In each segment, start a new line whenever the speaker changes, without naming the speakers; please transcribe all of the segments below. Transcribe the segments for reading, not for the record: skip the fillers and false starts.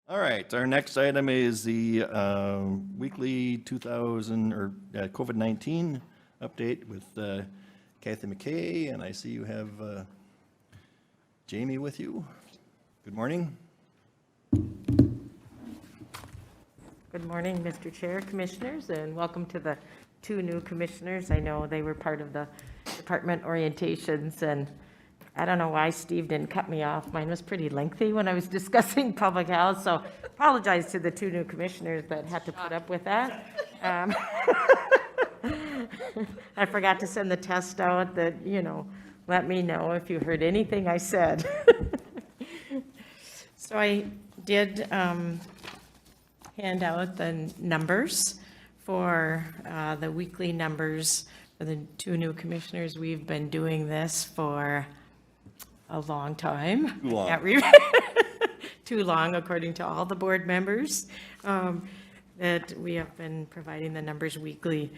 All right, our next item is the weekly 2000 or COVID-19 update with Kathy McKay, and I see you have Jamie with you. Good morning.
Good morning, Mr. Chair, Commissioners, and welcome to the two new commissioners. I know they were part of the department orientations, and I don't know why Steve didn't cut me off. Mine was pretty lengthy when I was discussing public health, so apologize to the two new commissioners that had to put up with that. I forgot to send the test out that, let me know if you heard anything I said. So I did hand out the numbers for the weekly numbers for the two new commissioners. We've been doing this for a long time.
Too long.
Too long, according to all the board members, that we have been providing the numbers weekly.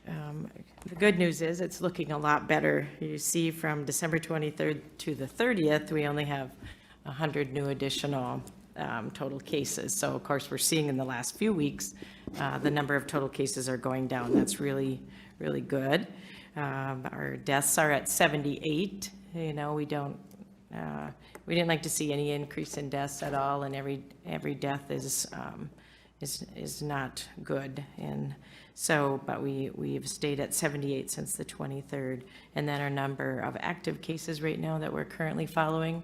The good news is it's looking a lot better. You see from December 23rd to the 30th, we only have 100 new additional total cases. So of course, we're seeing in the last few weeks, the number of total cases are going down. That's really, really good. Our deaths are at 78. We didn't like to see any increase in deaths at all, and every death is not good. And so, but we've stayed at 78 since the 23rd, and then our number of active cases right now that we're currently following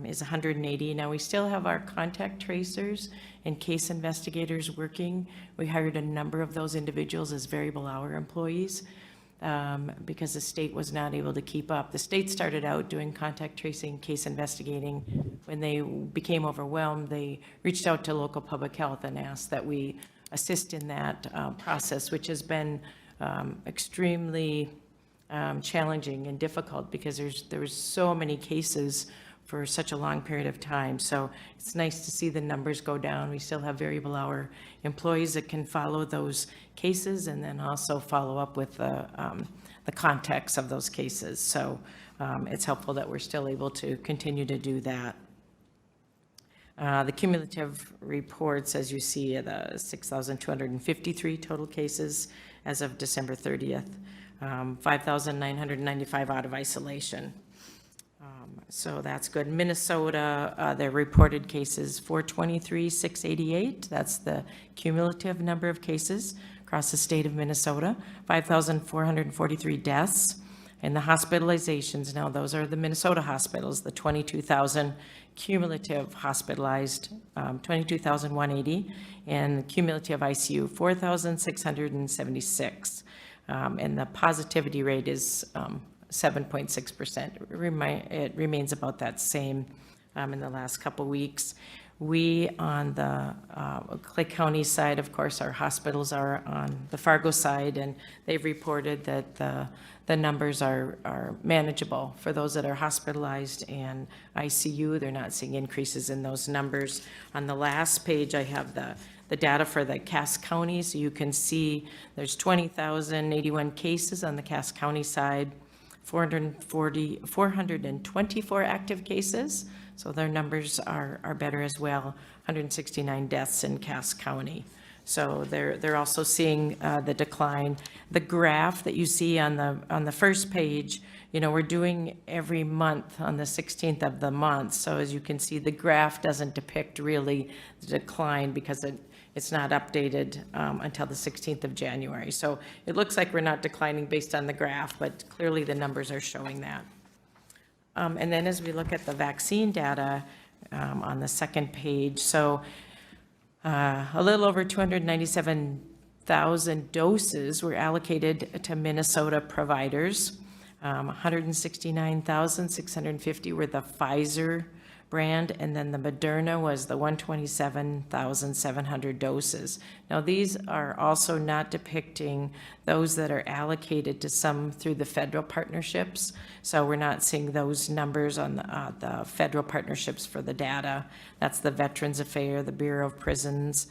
is 180. Now, we still have our contact tracers and case investigators working. We hired a number of those individuals as variable hour employees because the state was not able to keep up. The state started out doing contact tracing, case investigating. When they became overwhelmed, they reached out to local public health and asked that we assist in that process, which has been extremely challenging and difficult because there's so many cases for such a long period of time. So it's nice to see the numbers go down. We still have variable hour employees that can follow those cases and then also follow up with the context of those cases. So it's helpful that we're still able to continue to do that. The cumulative reports, as you see, the 6,253 total cases as of December 30th, 5,995 out of isolation. So that's good. Minnesota, their reported cases, 423,688. That's the cumulative number of cases across the state of Minnesota. 5,443 deaths. And the hospitalizations, now those are the Minnesota hospitals, the 22,000 cumulative hospitalized, 22,180, and cumulative ICU, 4,676. And the positivity rate is 7.6%. It remains about that same in the last couple weeks. We, on the Clay County side, of course, our hospitals are on the Fargo side, and they've reported that the numbers are manageable for those that are hospitalized and ICU. They're not seeing increases in those numbers. On the last page, I have the data for the Cass County, so you can see there's 20,081 cases on the Cass County side, 424 active cases, so their numbers are better as well. 169 deaths in Cass County, so they're also seeing the decline. The graph that you see on the first page, we're doing every month on the 16th of the month. So as you can see, the graph doesn't depict really the decline because it's not updated until the 16th of January. So it looks like we're not declining based on the graph, but clearly the numbers are showing that. And then as we look at the vaccine data on the second page, so a little over 297,000 doses were allocated to Minnesota providers. 169,650 were the Pfizer brand, and then the Moderna was the 127,700 doses. Now, these are also not depicting those that are allocated to some through the federal partnerships. So we're not seeing those numbers on the federal partnerships for the data. That's the Veterans Affairs, the Bureau of Prisons,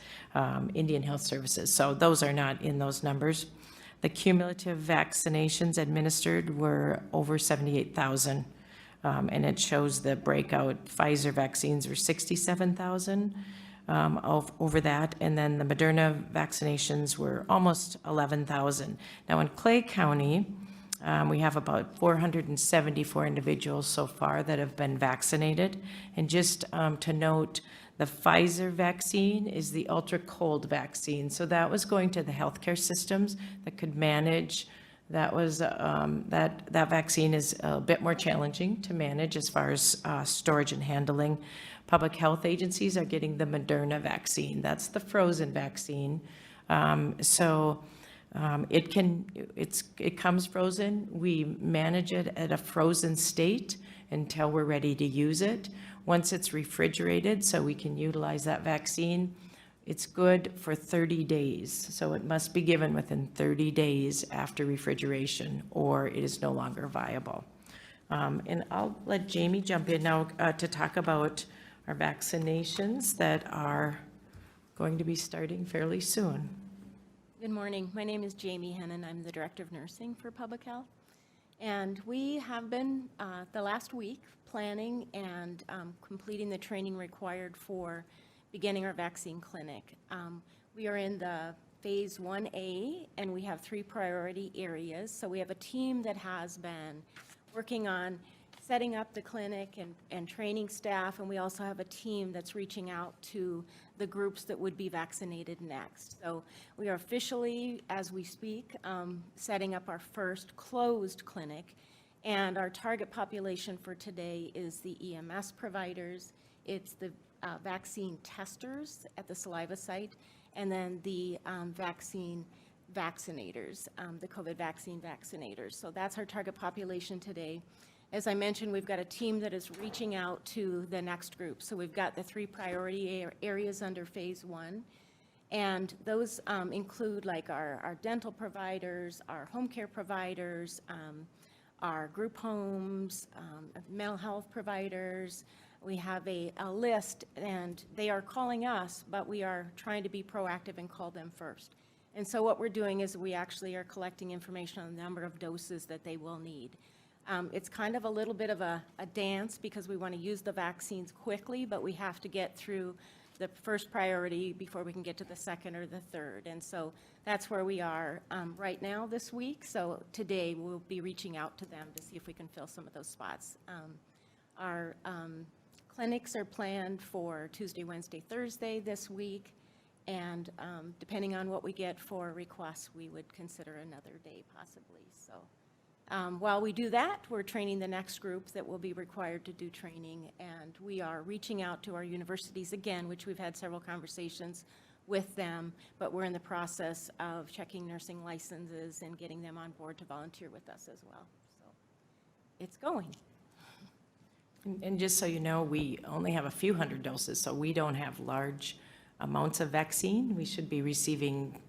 Indian Health Services. So those are not in those numbers. The cumulative vaccinations administered were over 78,000. And it shows the breakout. Pfizer vaccines were 67,000. over that. And then the Moderna vaccinations were almost 11,000. Now in Clay County, we have about 474 individuals so far that have been vaccinated. And just to note, the Pfizer vaccine is the ultra-cold vaccine. So that was going to the healthcare systems that could manage. That was, that vaccine is a bit more challenging to manage as far as storage and handling. Public health agencies are getting the Moderna vaccine. That's the frozen vaccine. It comes frozen. We manage it at a frozen state until we're ready to use it. Once it's refrigerated, so we can utilize that vaccine, it's good for 30 days. So it must be given within 30 days after refrigeration, or it is no longer viable. And I'll let Jamie jump in now to talk about our vaccinations that are going to be starting fairly soon.
Good morning. My name is Jamie Hennon. I'm the Director of Nursing for Public Health. And we have been, the last week, planning and completing the training required for beginning our vaccine clinic. We are in the phase 1A, and we have 3 priority areas. So we have a team that has been working on setting up the clinic and training staff, and we also have a team that's reaching out to the groups that would be vaccinated next. So we are officially, as we speak, setting up our first closed clinic, and our target population for today is the EMS providers, it's the vaccine testers at the saliva site, and then the vaccine vaccinators, the COVID vaccine vaccinators. So that's our target population today. As I mentioned, we've got a team that is reaching out to the next group. So we've got the 3 priority areas under phase 1. And those include like our dental providers, our home care providers, our group homes, mental health providers. We have a list, and they are calling us, but we are trying to be proactive and call them first. And so what we're doing is we actually are collecting information on the number of doses that they will need. It's kind of a little bit of a dance because we want to use the vaccines quickly, but we have to get through the first priority before we can get to the second or the third. And so that's where we are right now this week. So today we'll be reaching out to them to see if we can fill some of those spots. Our clinics are planned for Tuesday, Wednesday, Thursday this week. And depending on what we get for requests, we would consider another day possibly. So. While we do that, we're training the next group that will be required to do training, and we are reaching out to our universities again, which we've had several conversations with them, but we're in the process of checking nursing licenses and getting them on board to volunteer with us as well. So it's going.
And just so you know, we only have a few hundred doses, so we don't have large amounts of vaccine. We should be receiving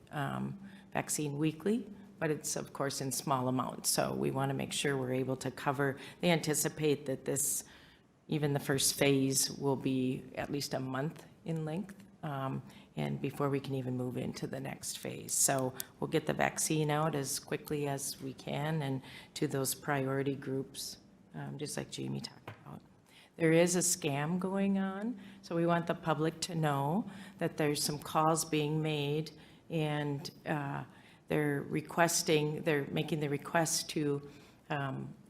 vaccine weekly, but it's, of course, in small amounts. So we want to make sure we're able to cover. They anticipate that this, even the first phase, will be at least a month in length, and before we can even move into the next phase. So we'll get the vaccine out as quickly as we can and to those priority groups, just like Jamie talked about. There is a scam going on, so we want the public to know that there's some calls being made, and they're making the request to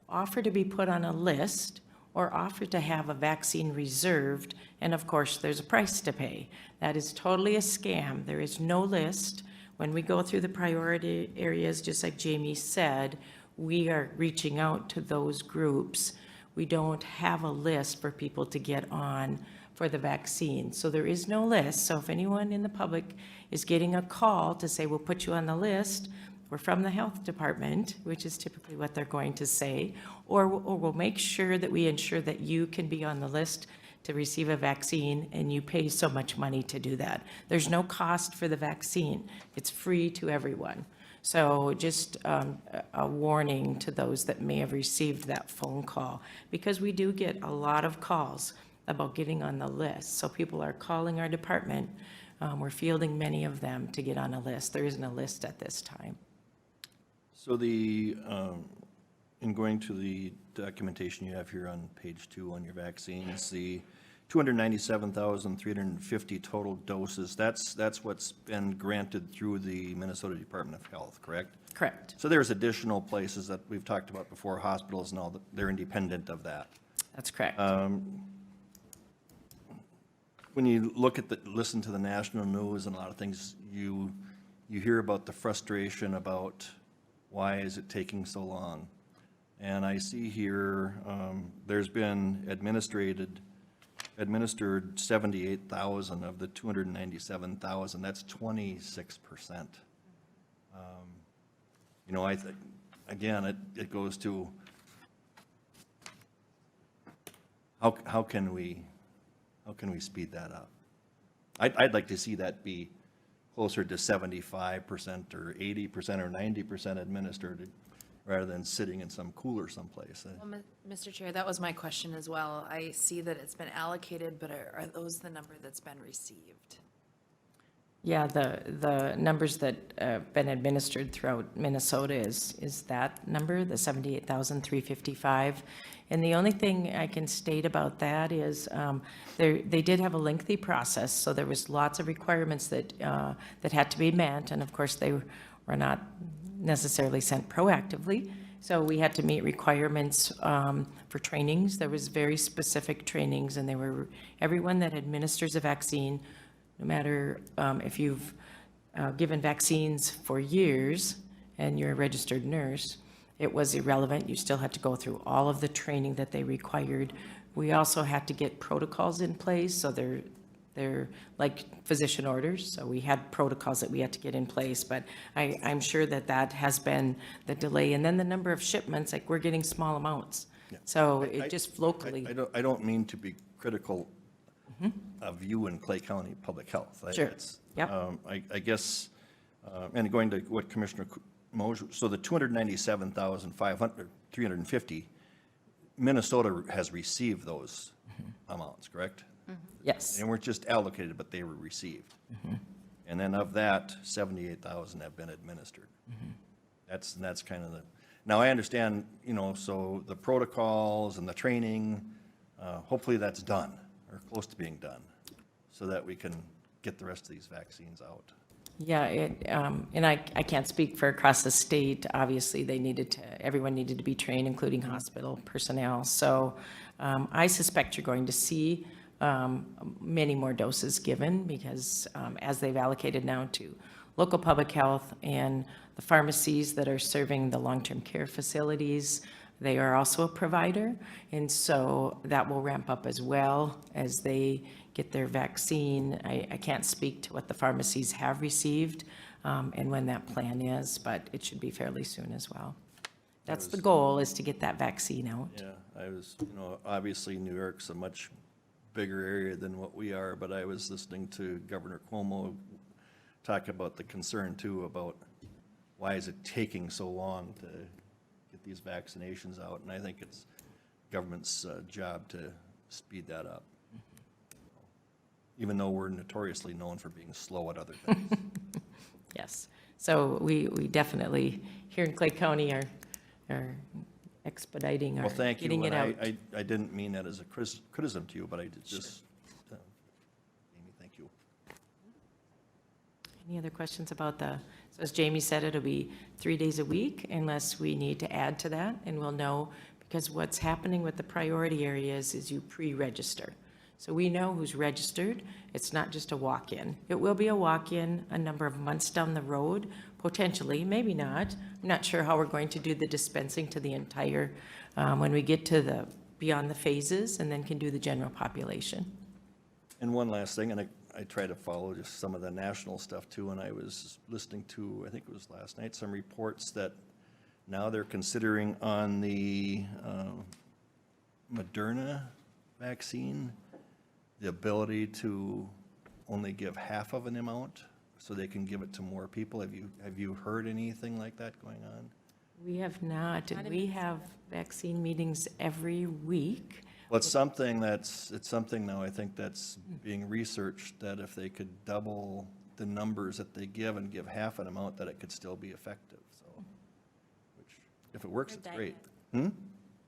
offer to be put on a list or offer to have a vaccine reserved, and of course, there's a price to pay. That is totally a scam. There is no list. When we go through the priority areas, just like Jamie said, we are reaching out to those groups. We don't have a list for people to get on for the vaccine. So there is no list. So if anyone in the public is getting a call to say, we'll put you on the list, we're from the health department, which is typically what they're going to say, or we'll make sure that we ensure that you can be on the list to receive a vaccine, and you pay so much money to do that. There's no cost for the vaccine. It's free to everyone. So just a warning to those that may have received that phone call, because we do get a lot of calls about getting on the list. So people are calling our department. We're fielding many of them to get on a list. There isn't a list at this time.
So in going to the documentation you have here on page 2 on your vaccines, the 297,350 total doses. That's what's been granted through the Minnesota Department of Health, correct?
Correct.
So there's additional places that we've talked about before, hospitals and all, that they're independent of that.
That's correct.
When you look at listen to the national news and a lot of things, you hear about the frustration about why is it taking so long? And I see here, there's been administered 78,000 of the 297,000. That's 26%. You know, I think, again, it goes to how can we speed that up? I'd like to see that be closer to 75% or 80% or 90% administered, rather than sitting in some cooler someplace.
Well, Mr. Chair, that was my question as well. I see that it's been allocated, but are those the number that's been received?
Yeah, the numbers that have been administered throughout Minnesota is that number, the 78,355. And the only thing I can state about that is they did have a lengthy process, so there was lots of requirements that had to be met, and of course, they were not necessarily sent proactively. So we had to meet requirements for trainings. There was very specific trainings, and they were everyone that administers a vaccine, no matter if you've given vaccines for years and you're a registered nurse, it was irrelevant. You still had to go through all of the training that they required. We also had to get protocols in place, so they're like physician orders, so we had protocols that we had to get in place, but I'm sure that has been the delay. And then the number of shipments, like we're getting small amounts. So it just locally.
I don't mean to be critical of you in Clay County Public Health.
Sure. Yep.
I guess, and going to what Commissioner Mosier, so the 297,350, Minnesota has received those amounts, correct?
Yes.
And weren't just allocated, but they were received. And then of that, 78,000 have been administered. That's kind of now I understand, you know, so the protocols and the training, hopefully that's done or close to being done so that we can get the rest of these vaccines out.
Yeah, and I can't speak for across the state. Obviously, everyone needed to be trained, including hospital personnel. So I suspect you're going to see many more doses given because as they've allocated now to local public health and the pharmacies that are serving the long-term care facilities, they are also a provider. And so that will ramp up as well as they get their vaccine. I can't speak to what the pharmacies have received and when that plan is, but it should be fairly soon as well. That's the goal, is to get that vaccine out.
Yeah, obviously New York's a much bigger area than what we are, but I was listening to Governor Cuomo talk about the concern too about why is it taking so long to get these vaccinations out, and I think it's government's job to speed that up. Even though we're notoriously known for being slow at other things.
Yes, so we definitely, here in Clay County, are expediting
Well,
or
thank you.
getting it out.
And I didn't mean that as a criticism to you, but I did just, Amy, thank you.
Any other questions about so as Jamie said, it'll be 3 days a week unless we need to add to that, and we'll know, because what's happening with the priority areas is you pre-register. So we know who's registered. It's not just a walk-in. It will be a walk-in a number of months down the road, potentially, maybe not. I'm not sure how we're going to do the dispensing to the entire, when we get to beyond the phases, and then can do the general population.
And one last thing, and I try to follow just some of the national stuff too, and I was listening to, I think it was last night, some reports that now they're considering on the Moderna vaccine, the ability to only give half of an amount so they can give it to more people. Have you heard anything like that going on?
We have not, and we have vaccine meetings every week.
Well, it's something now I think that's being researched, that if they could double the numbers that they give and give half an amount, that it could still be effective, so. Which, if it works, it's great.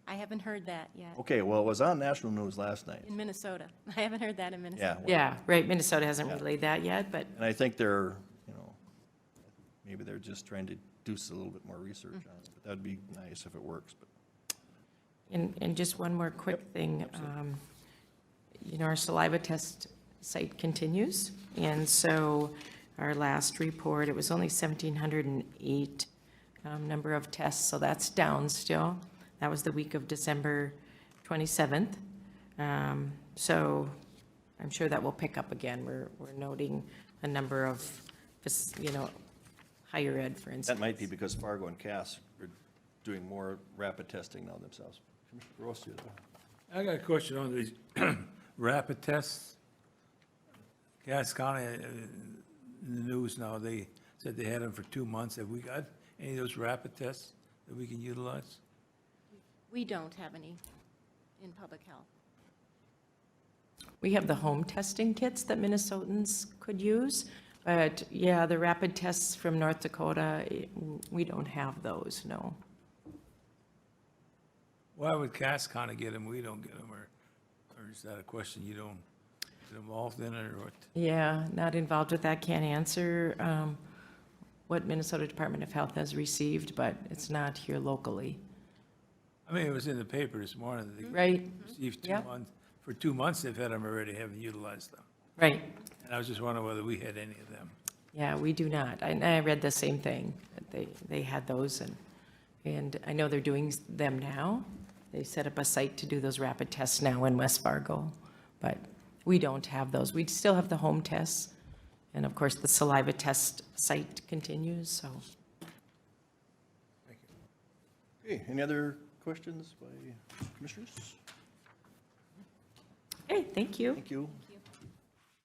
I haven't heard that yet.
Okay, well, it was on national news last night.
In Minnesota. I haven't heard that in Minnesota.
Yeah, well,
Yeah, right, Minnesota hasn't
Yeah.
relayed that yet, but
and I think they're, you know, maybe they're just trying to do a little bit more research on it, but that'd be nice if it works, but.
And just one more quick thing. You know, our saliva test site continues, and so our last report, it was only 1,708 number of tests, so that's down still. That was the week of December 27th. So I'm sure that will pick up again. We're noting a number of, you know, higher ed, for instance.
That might be because Fargo and Cass are doing more rapid testing now themselves. Commissioner Gross, you
I got a question on these rapid tests. Cass County, in the news now, they said they had them for 2 months. Have we got any of those rapid tests that we can utilize?
We don't have any in public health.
We have the home testing kits that Minnesotans could use, but yeah, the rapid tests from North Dakota, we don't have those, no.
Why would Cass County get them, we don't get them, or is that a question you don't get involved in, or what?
Yeah, not involved with that, can't answer what Minnesota Department of Health has received, but it's not here locally.
I mean, it was in the paper this morning that they
Right,
received 2
Yep.
months. For 2 months, they've had them already, haven't utilized them.
right.
And I was just wondering whether we had any of them.
Yeah, we do not. I read the same thing. That they had those, and I know they're doing them now. They set up a site to do those rapid tests now in West Fargo, but we don't have those. We still have the home tests, and of course, the saliva test site continues, so.
Okay, any other questions by commissioners?
Hey, thank you.
Thank you.